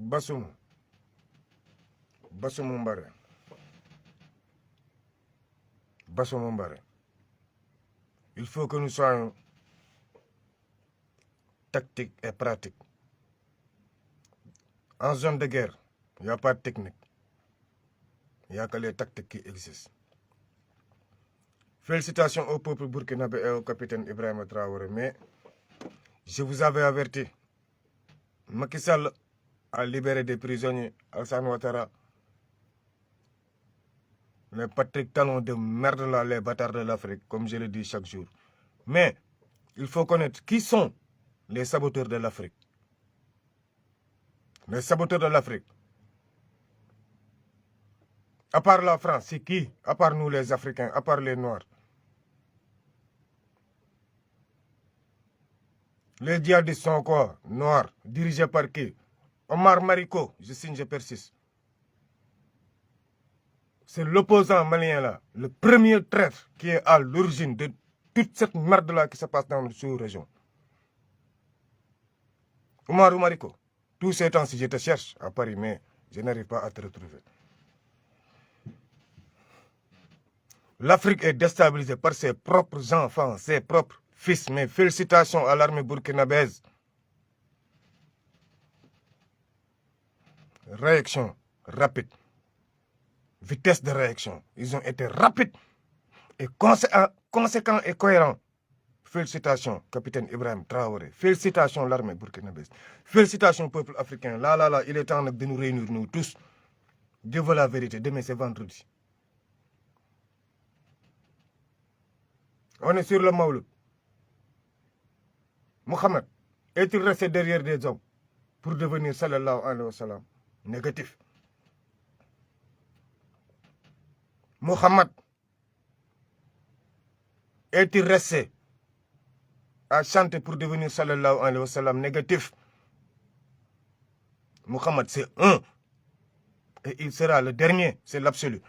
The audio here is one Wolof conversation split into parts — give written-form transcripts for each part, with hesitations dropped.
Bassoum Mbare. Il faut que nous soyons tactiques et pratiques. En zone de guerre, il n'y a pas de technique. Il n'y a que les tactiques qui existent. Félicitations au peuple burkinabé et au capitaine Ibrahim Traoré. Mais je vous avais averti. Macky Sall a libéré des prisonniers. Alassane Ouattara. Les Patrick Talon de merde là, les bâtards de l'Afrique, comme je le dis chaque jour. Mais il faut connaître qui sont les saboteurs de l'Afrique. Les saboteurs de l'Afrique. À part la France, c'est qui? À part nous les Africains, à part les Noirs. Les djihadistes sont quoi? Noirs. Dirigés par qui? Omar Mariko, je signe, je persiste. C'est l'opposant malien là, le premier traître qui est à l'origine de toute cette merde là qui se passe dans notre sous-région. Omar Mariko, tous ces temps-ci je te cherche à Paris, mais je n'arrive pas à te retrouver. L'Afrique est déstabilisée par ses propres enfants, ses propres fils. Mais félicitations à l'armée burkinabèse. Réaction rapide. Vitesse de réaction. Ils ont été rapides et conséquents et cohérents. Félicitations, capitaine Ibrahim Traoré. Félicitations, l'armée burkinabèse. Félicitations, peuple africain. Là, il est temps de nous réunir, nous tous. Dieu veut la vérité. Demain, c'est vendredi. On est sur le Maouloud. Mohamed, est-il resté derrière des hommes pour devenir sallallahu alayhi wa sallam? Négatif. Mohamed, est-il resté à chanter pour devenir sallallahu alayhi wa sallam? Négatif. Mohamed, c'est un. Et il sera le dernier, c'est l'absolu.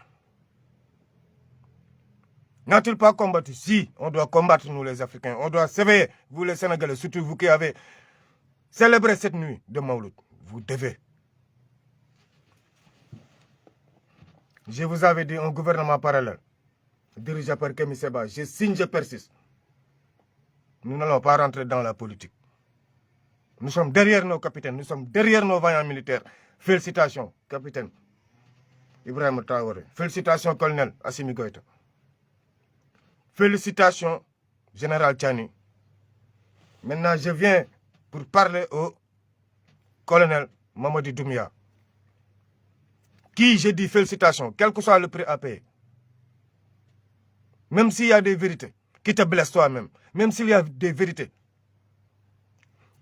N'a-t-il pas combattu? Si, on doit combattre nous les Africains. On doit s'éveiller, vous les Sénégalais, surtout vous qui avez célébré cette nuit de Maouloud. Vous devez. Je vous avais dit un gouvernement parallèle, dirigé par Kémi Séba. Je signe, je persiste. Nous n'allons pas rentrer dans la politique. Nous sommes derrière nos capitaines, nous sommes derrière nos vaillants militaires. Félicitations, capitaine Ibrahim Traoré. Félicitations, colonel Assimi Goïta. Félicitations, général Tchani. Maintenant, je viens pour parler au colonel Mamadi Doumbia. Qui, je dis félicitations, quel que soit le prix à payer. Même s'il y a des vérités qui te blessent toi-même, même s'il y a des vérités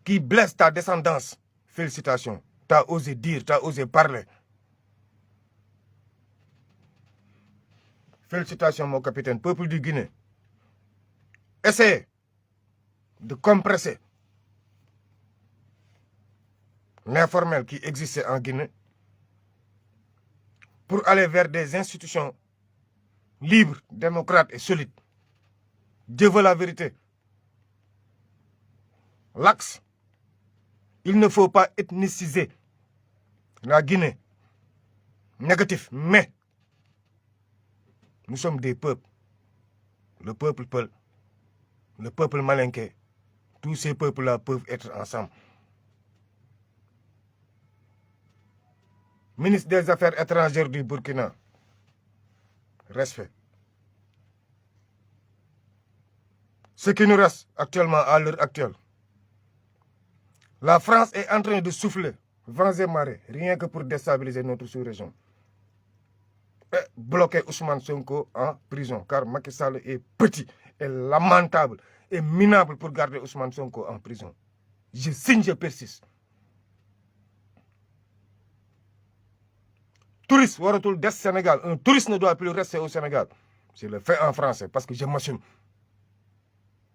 qui blessent ta descendance, félicitations. Tu as osé dire, tu as osé parler. Félicitations, mon capitaine. Peuple du Guinée, essayez de compresser l'informel qui existait en Guinée pour aller vers des institutions libres, démocrates et solides. Dieu veut la vérité. L'axe, il ne faut pas ethniciser la Guinée. Négatif, mais nous sommes des peuples. Le peuple Peul, le peuple Malinké, tous ces peuples-là peuvent être ensemble. Ministre des Affaires étrangères du Burkina, respect. Ce qui nous reste actuellement, à l'heure actuelle, la France est en train de souffler vents et marées, rien que pour déstabiliser notre sous-région. Et bloquer Ousmane Sonko en prison, car Macky Sall est petit et lamentable et minable pour garder Ousmane Sonko en prison. Je signe, je persiste. Touriste, waratul des Sénégal. Un touriste ne doit plus rester au Sénégal. Je le fais en français parce que je m'assume.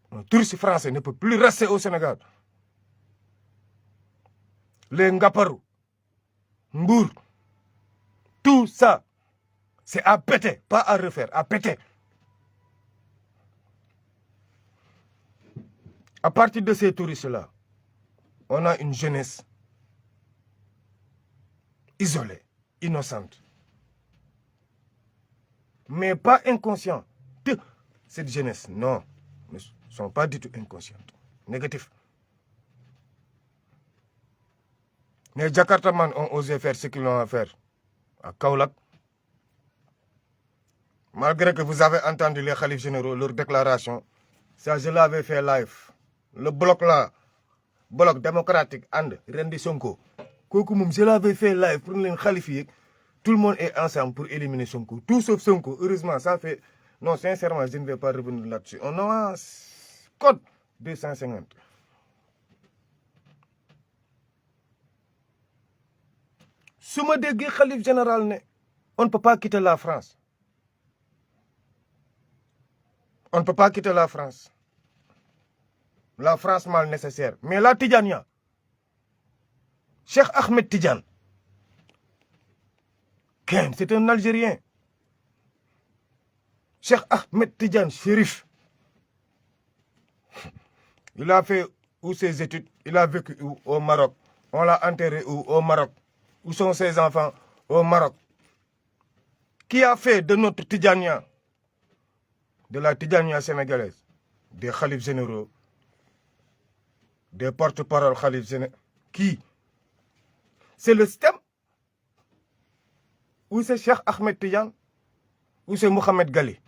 Un touriste français ne peut plus rester au Sénégal. Les Ngaparou, Mbour, tout ça, c'est à péter, pas à refaire, à péter. À partir de ces touristes-là, on a une jeunesse isolée, innocente. Mais pas inconsciente. Cette jeunesse, non, ne sont pas du tout inconscientes. Négatif. Les Jakartaman ont osé faire ce qu'ils ont à faire à Kaolack. Malgré que vous avez entendu les khalifes généraux, leur déclaration, ça je l'avais fait live. Le bloc là, bloc démocratique, and, Rendi Sonko. Je l'avais fait live pour les khalifes. Tout le monde est ensemble pour éliminer Sonko. Tout sauf Sonko. Heureusement, ça fait... Non, sincèrement, je ne vais pas revenir là-dessus. On a un code 250. Si je dis Khalif général, on ne peut pas quitter la France. On ne peut pas quitter la France. La France mal nécessaire. Mais la Tidjania, Cheikh Ahmed Tidjane, c'est un Algérien. Cheikh Ahmed Tidjane Chérif. Il a fait où ses études? Il a vécu où? Au Maroc. On l'a enterré où? Au Maroc. Où sont ses enfants? Au Maroc. Qui a fait de notre Tidjania, de la Tidjania sénégalaise, des khalifes généraux, des porte-parole khalifes généraux? Qui? C'est le système? Ou c'est Cheikh Ahmed Tidjane? Ou c'est Mohamed Ghali?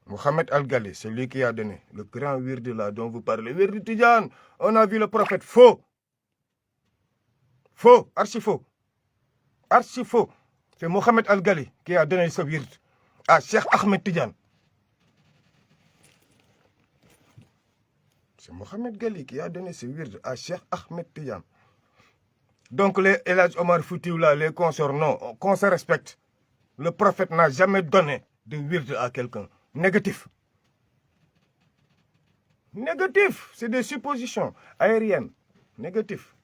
Mohamed Al-Ghali, c'est lui qui a donné le grand wird là dont vous parlez. Wird Tidjane, on a vu le prophète. Faux. Faux, archi faux. Archi faux. C'est Mohamed Al-Ghali qui a donné ce wird à Cheikh Ahmed Tidjane. C'est Mohamed Ghali qui a donné ce wird à Cheikh Ahmed Tidjane. Donc les El Hadj Omar Foutiyou là, les consorts, non, qu'on se respecte. Le prophète n'a jamais donné de wird à quelqu'un. Négatif. Négatif. C'est des suppositions aériennes. Négatif.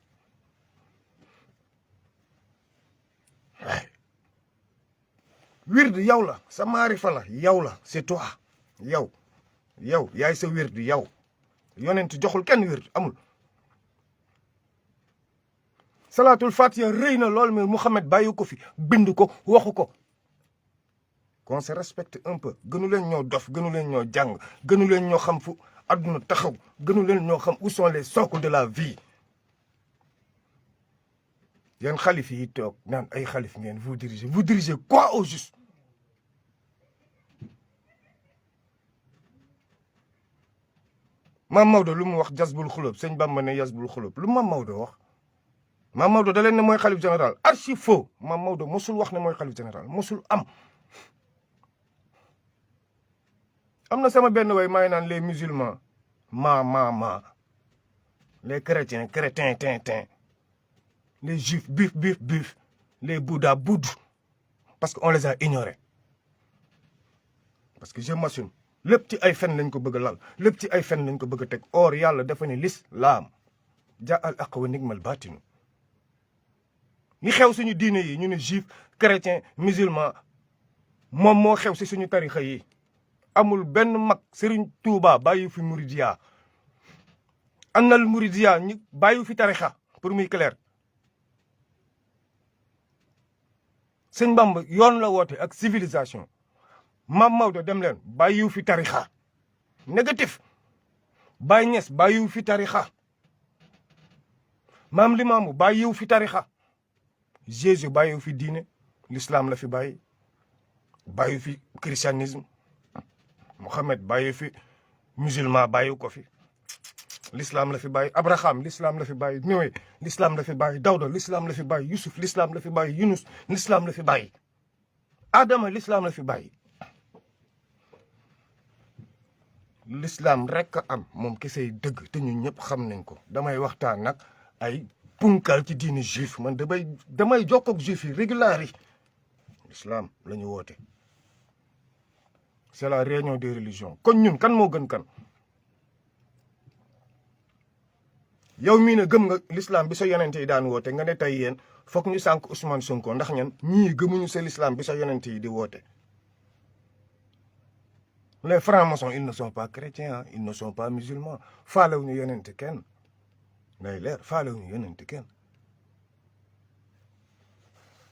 Ouais. Wird yow la sa maarifa la yow la c'est toi yow yaay sa wird yow yonent joxul kenn wird amul. Salatul Fatiha rëy na lool mais Mouhamed bàyyi ko fi bind ko waxu ko. Qu'on se respecte un peu gënu leen ñoo dof gënu leen ñoo jàng gënu leen ñoo xam fu àdduna taxaw gënu leen ñoo xam où sont les socles de la vie. Yéen xalif yi toog naan ay xalif ngeen vous dirigez quoi au juste? Maam Maodo lu mu wax jasbul xulóob sëñ Bamba ne jasbul xulóob lu Maam Maodo wax? Maam Maodo da leen ne mooy xalif général archi faux. Maam Maodo mosul wax ne mooy xalif général mosul am. Am na sama benn way maa ngi naan les musulmans ma les chrétiens crétins tintin les juifs buf les bouddhas boud parce qu'on les a ignorés. Parce que je m'assume lépp ci ay fen lañ ko bëgg a lal lépp ci ay fen lañ ko bëgg a teg or yàlla dafa ne l'islam ja al aq wa nigmal baatinu. ñi xew suñu diine yi ñu ne juif chrétien musulman moom moo xew si suñu tarixa yi. Amul benn mag Serigne Touba bàyyi fi Mouridia annal Mouridia ñi bàyyi fi tarixa pour muy clair. Sëñ Bamba yoon la woote ak civilisation. Maam Maodo dem leen bàyyi fi tarixa négatif. Baye Niass bàyyi fi tarixa. Maam Limaamu bàyyi fi tarixa. Jésus bàyyi fi diine l'islam la fi bàyyi fi christianisme. Mohamed bàyyi fi musulman bàyyi ko fi l'islam la fi bàyyi Abraham l'islam la fi bàyyi Noé l'islam la fi bàyyi Dawda l'islam la fi bàyyi Yusuf l'islam la fi bàyyi Yunus l'islam la fi bàyyi Adama l'islam la fi bàyyi. L'islam rek a am moom kesey dëgg te ñun ñëpp xam nañ ko. Damay waxtaan nag ay punkal ci diini juif man damay jokkoog juif yi régulier yi. L'islam la ñu woote. C'est la réunion des religions kon ñun kan moo gën kan? yow mii ne gëm nga l'islam bi sa yonent yi daan woote nga ne tey yéen foog ñu sànk Ousmane Sonko ndax ñan ñii gëmuñu sa l'islam bi sa yonent yi di woote. Les francs-maçons ils ne sont pas chrétiens ils ne sont pas musulmans faalewuñu yonent kenn ngay leer faalewuñu yonent kenn.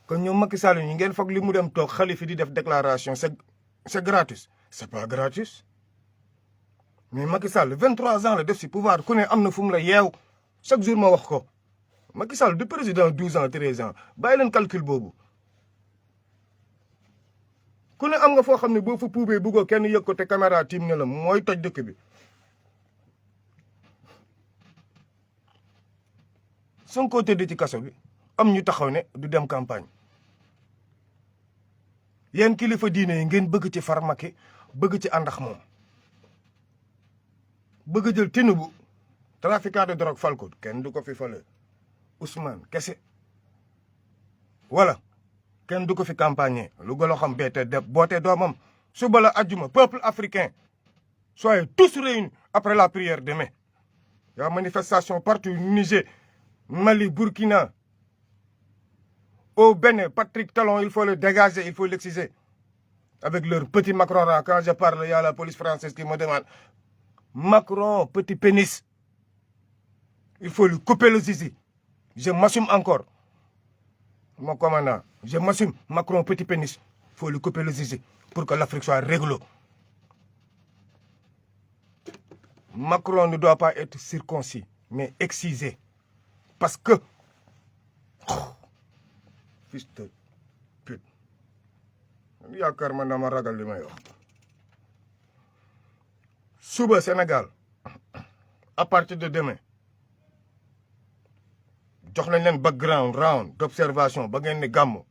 kon ñoom Macky Sall ñi ngeen foog li mu dem toog xalifi di def déclaration c'est gratuit c'est pas gratuit mais Macky Sall 23 ans la def si pouvoir ku ne am na fu mu la yeew chaque jour ma wax ko Macky Sall du président 12 ans 13 ans bàyyi leen calcul boobu ku ne am nga foo xam ne boo fa puubee buggoo kenn yëg ko te caméra tiim ne la mooy toj dëkk bi Sonko tëdd ci kaso bi am ñu taxaw ne du dem campagne yéen kilifa diine yi ngeen bëgg ci far Macky bëgg ci àndax moom bëgg jël Tinubu trafiquant de drogue fal ko kenn du ko fi fale Ousmane kese wala kenn du ko fi campagne lu golo xam beete def boote doomam suba la ajjuma peuple africain soyez tous réunis après la prière demain y a manifestation partout Niger Mali Burkina au Bénin Patrick Talon il faut le dégager il faut l'exciser avec leur petit Macron là quand je parle il y a la police française qui me demande Macron petit pénis il faut lui couper le zizi je m'assume encore mon commandant je m'assume Macron petit pénis il faut lui couper le zizi pour que l'Afrique soit réglo Macron ne doit pas être circoncis mais excisé parce que fils de pute yaakaar man dama ragal li may wax suba Sénégal à partir de demain jox nañ leen background round d'observation ba ngeen ni gàmmu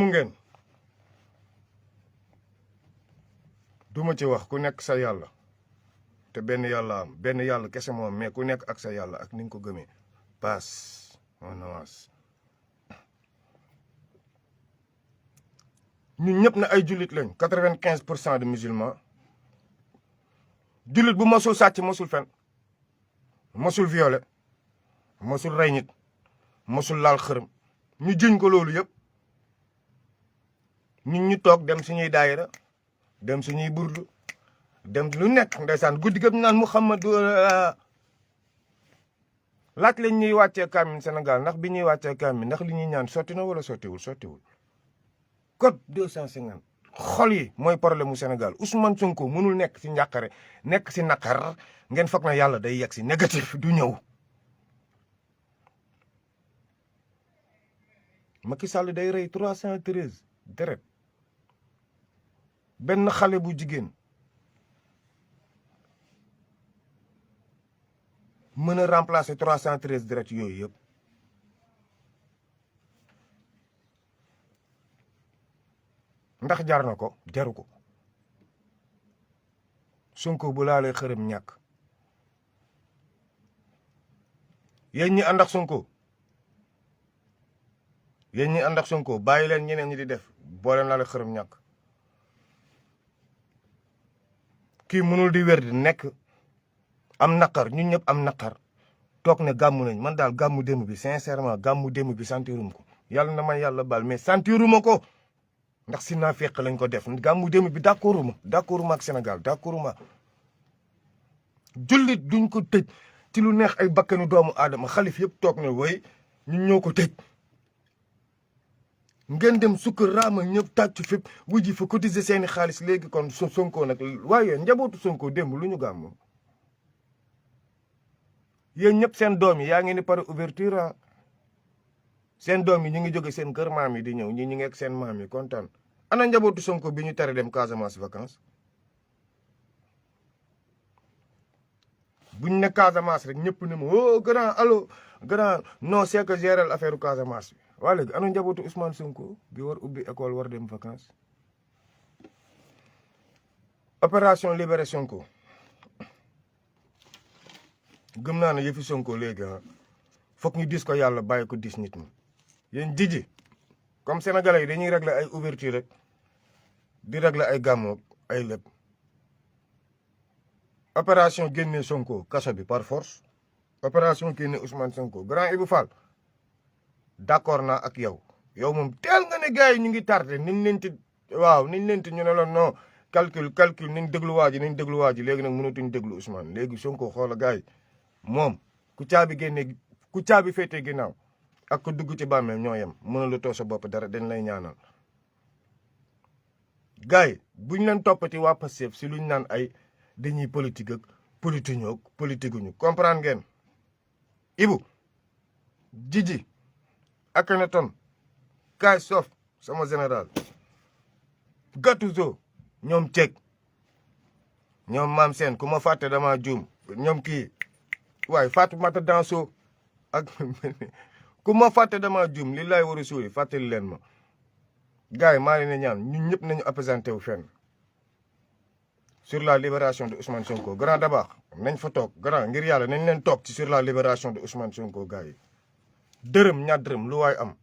ngeen duma ci wax ku nekk sa yàlla te benn yàlla am benn yàlla kese moom mais ku nekk ak sa yàlla ak ni nga ko gëmee passe on avance ñun ñëpp na ay jullit lañ 95% de musulmans jullit bu mosul sàcc mosul fen mosul violé mosul rey nit mosul laal xërëm ñu jëñ ko loolu yëpp ñun ñu toog dem suñuy daayira dem suñuy burdu dem lu nekk ndeysaan guddi gëpp naan Muhammadu laaj lañ ñuy wàccee kaamil Sénégal ndax bi ñuy wàccee kaamil ndax li ñuy ñaan sotti na wala sottiwul code 250 xol yi mooy problème mu Sénégal Ousmane Sonko mënul nekk ci njàqare nekk ci naqar ngeen foog na yàlla day yegg si négatif du ñëw Macky Sall day rey 313 deret benn xale bu jigéen mën a remplacer 313 deret yooyu yëpp ndax jar na ko jaru ko Sonko bu laalee xërëm ñàkk yéen ñi ànd ak Sonko bàyyi leen ñeneen ñi di def boo leen laalee xërëm ñàkk kii mënul di wér di nekk am naqar ñun ñëpp am naqar toog ne gàmmu nañ man daal gàmmu démb bi sincèrement gàmmu démb bi sentirum ko yàlla na ma yàlla baal mais sentiruma ko ndax si naa fekk lañ ko def gàmmu démb bi d'accorduma ak Sénégal d'accorduma jullit duñ ko tëj ci lu neex ay bakkanu doomu aadama xalif yëpp toog ne way ñun ñoo ko tëj ngeen dem sukk raama ñëpp tàccu fépp wujji fa cotiser seeni xaalis léegi kon Sonko nag waaye njabootu Sonko démb lu ñu gàmmu yéen ñëpp seen doom yi yaa ngi ni pare ouverture seen doom yi ñu ngi jóge seen kër maam yi di ñëw ñi ñu ngi ak seen maam yi kontaan ana njabootu Sonko bi ñu tere dem Casamance vacances buñ ne Casamance rek ñëpp ne ma oh grand allo grand non c'est que gérer affaire Casamance bi waa léegi ana njabootu Ousmane Sonko bi war ubbi école war dem vacances opération libéré Sonko gëm naa ne yëfi Sonko léegi foog ñu dis ko yàlla bàyyi ko dis nit ñi yéen jiji comme sénégalais yi dañuy régler ay ouverture rek di régler ay gàmmoog ay lépp opération génne Sonko kaso bi par force opération génne Ousmane Sonko grand Ibou Fall d'accord naa ak yow moom teel nga ne gars yi ñu ngi tardé niñ leen ti ñu ne la non calcul niñ déglu waa ji léegi nag mënatuñ déglu Ousmane léegi Sonko xoola gars yi moom ku caabi féetee ginnaaw ak ko dugg ci bàmmeel ñoo yem mënalu too sa bopp dara dañ lay ñaanal. gars yi buñ leen toppati waa Pastef si luñ naan ay dañuy politique ak politique ñu comprendre ngeen. Ibu Jiji Akhenaton Kay Sof sama général Gatouzo ñoom Cek ñoom Maam Seen ku ma fàtte dama juum ñoom kii waaye Fatoumata Danso ak ku ma fàtte dama juum li lay war a suuli fàttali leen ma gars yi maa leen di ñaan ñun ñëpp nañu appesanté wu fenn sur la libération de Ousmane Sonko grand Dabakh nañ fa toog grand ngir yàlla nañ leen toog ci sur la libération de Ousmane Sonko gars yi dërëm ñaar dërëm lu waay am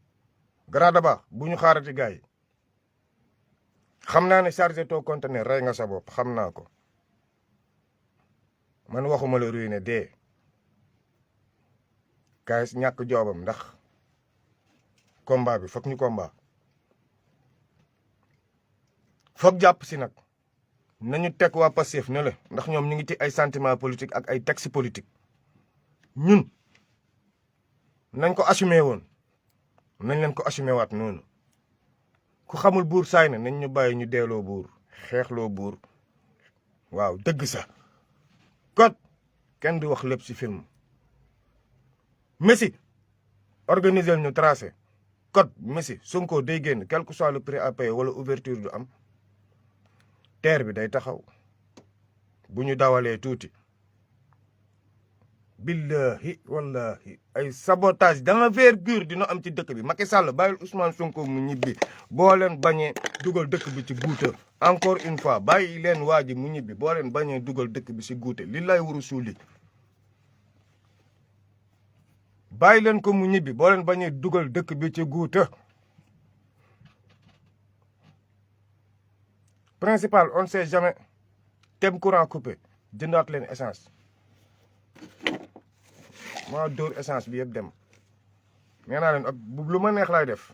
grand Dabakh bu ñu xaarati gars yi xam naa ne chargé ton conteneur rey nga sa bopp xam naa ko man waxuma la ruiné dee kaay ñàkk joobam ndax combat bi foog ñu combat foog jàpp si nag nañu teg waa Pastef ne la ndax ñoom ñu ngi ci ay sentiment politique ak ay texte politique ñun nañ ko assumé woon nañ leen ko assumé waat noonu ku xamul buur saay na nañ ñu bàyyi ñu deeloo buur xeexloo buur waaw dëgg sa kot kenn du wax lépp ci film Messi organiser ñu tracé code Messi Sonko day génn quel que soit le prix à payer wala ouverture du am terre bi day taxaw bu ñu dawalee tuuti billahi wallahi ay sabotage d'envergure dina am ci dëkk bi Macky Sall bàyyil Ousmane Sonko mu ñibbi boo leen bañee dugal dëkk bi ci guuta encore une fois bàyyi leen waa ji mu ñibbi boo leen bañee dugal dëkk bi ci guute li lay wuru suuli bàyyi leen ko mu ñibbi boo leen bañee dugal dëkk bi ci guuta principal on sait jamais tem courant coupé jëndaat leen essence maa dóor essence bi yëpp dem nee naa leen ak lu ma neex laay def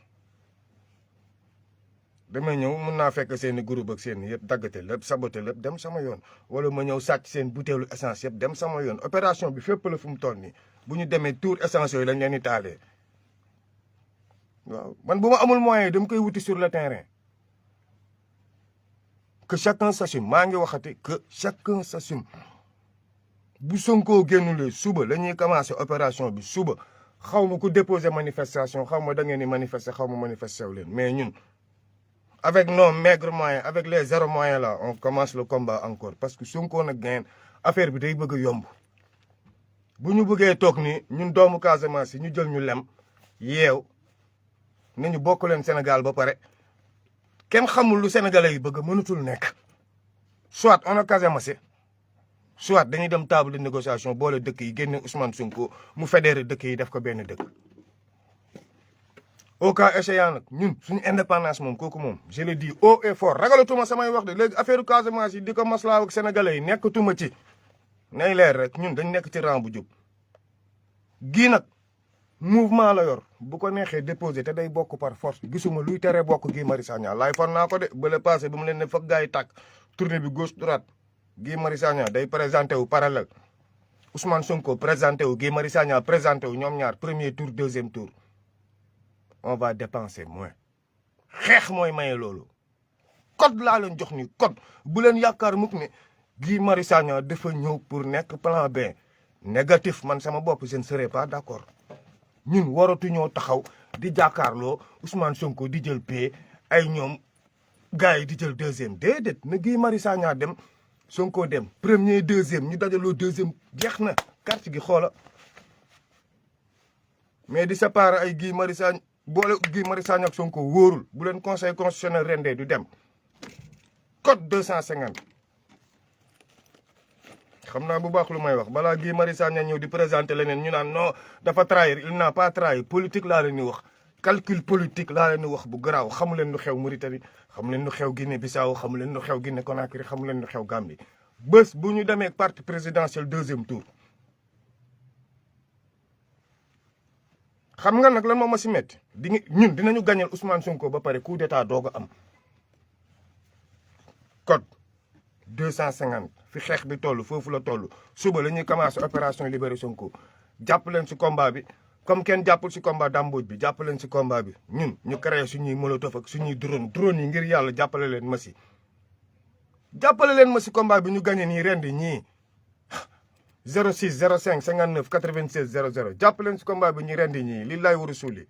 damay ñëw mun naa fekk seeni groupe ak seen yëpp daggate lépp saboté lépp dem sama yoon wala ma ñëw sàcc seen butéelu essence yëpp dem sama yoon opération bi fépp la fu mu toll nii bu ñu demee tour essence yooyu lañ leen di taalee waaw man bu ma amul moyen dama koy wuti sur le terrain que chacun s'assume maa ngi waxati que chacun s'assume bu Sonko génnulee suba la ñuy commencé opération bi suba xaw ma ku déposer manifestation xaw ma da ngeen di manifester xaw ma manifester wu leen mais ñun avec nos maigres moyens avec les zéro moyens là on commence le combat encore parce que Sonko nag gain affaire bi day bëgg a yomb bu ñu bëggee toog ni ñun doomu Casamance yi ñu jël ñu lem yeew nañu bokk leen Sénégal ba pare kenn xamul lu sénégalais yi bëgg mënutul nekk soit on a Casamance soit dañuy dem table de négociation boole dëkk yi génne Ousmane Sonko mu fédéré dëkk yi def ko benn dëkk au cas échéant nag ñun suñu indépendance moom kooku moom je le dis haut et fort ragalatuma samay wax de léegi affaire Casamance yi di ko maslaa ak sénégalais yi nekkatuma ci nay leer rek ñun dañ nekk ci rang bu jub gii nag mouvement la yor bu ko neexee déposé te day bokk par force gisuma luy tere bokk Guy Marius Sagna laay fon naa ko de ba le passé bi mu leen ne foog gars yi tàkk tournée bi gauche droite Guy Marius Sagna day présenté wu parallèle Ousmane Sonko présenté wu Guy Marius Sagna présenté wu ñoom ñaar premier tour deuxième tour on va dépenser moins xeex mooy maye loolu code laa leen jox ni code bu leen yaakaar mukk ne Guy Marius Sagna dafa ñëw pour nekk plan B négatif man sama bopp je ne serai pas d'accord ñun waratuñoo taxaw di jàkkaarloo Ousmane Sonko di jël paie ay ñoom gars yi di jël deuxième déedéet na Guy Marius Sagna dem Sonko dem premier deuxième ñu dajaloo deuxième jeex na carte gi xoola mais di séparer ay Guy Marius Sagna boole Guy Marius Sagna ak Sonko wóorul bu leen conseil constitutionnel rendee du dem code 250 xam naa bu baax lu may wax balaa Guy Marius Sagna ñëw di présenter leneen ñu naan non dafa trahir il n'a pas trahi politique laa leen di wax calcul politique laa leen di wax bu garaaw xamu leen lu xew Mauritanie xamu leen lu xew Guinée Bissau xamu leen lu xew Guinée Conakry xamu leen lu xew Gambie bés bu ñu demee parti présidentiel deuxième tour xam nga nag lan moo ma si métti ñun dinañu gañal Ousmane Sonko ba pare coup d'état doog a am code 250 fi xeex bi toll foofu la toll suba la ñuy commencé opération libéré Sonko jàpp leen si combat bi comme kenn jàppul si combat dàmbooj bi jàpp leen si combat bi ñun ñu créé suñuy molotov ak suñuy drone yi ngir yàlla jàppale leen ma si. jàppale leen ma si combat bi ñu gagné nii rendi ñii 06 05 59 96 00 jàpp leen si combat bi ñu rendi ñii li lay war a suuli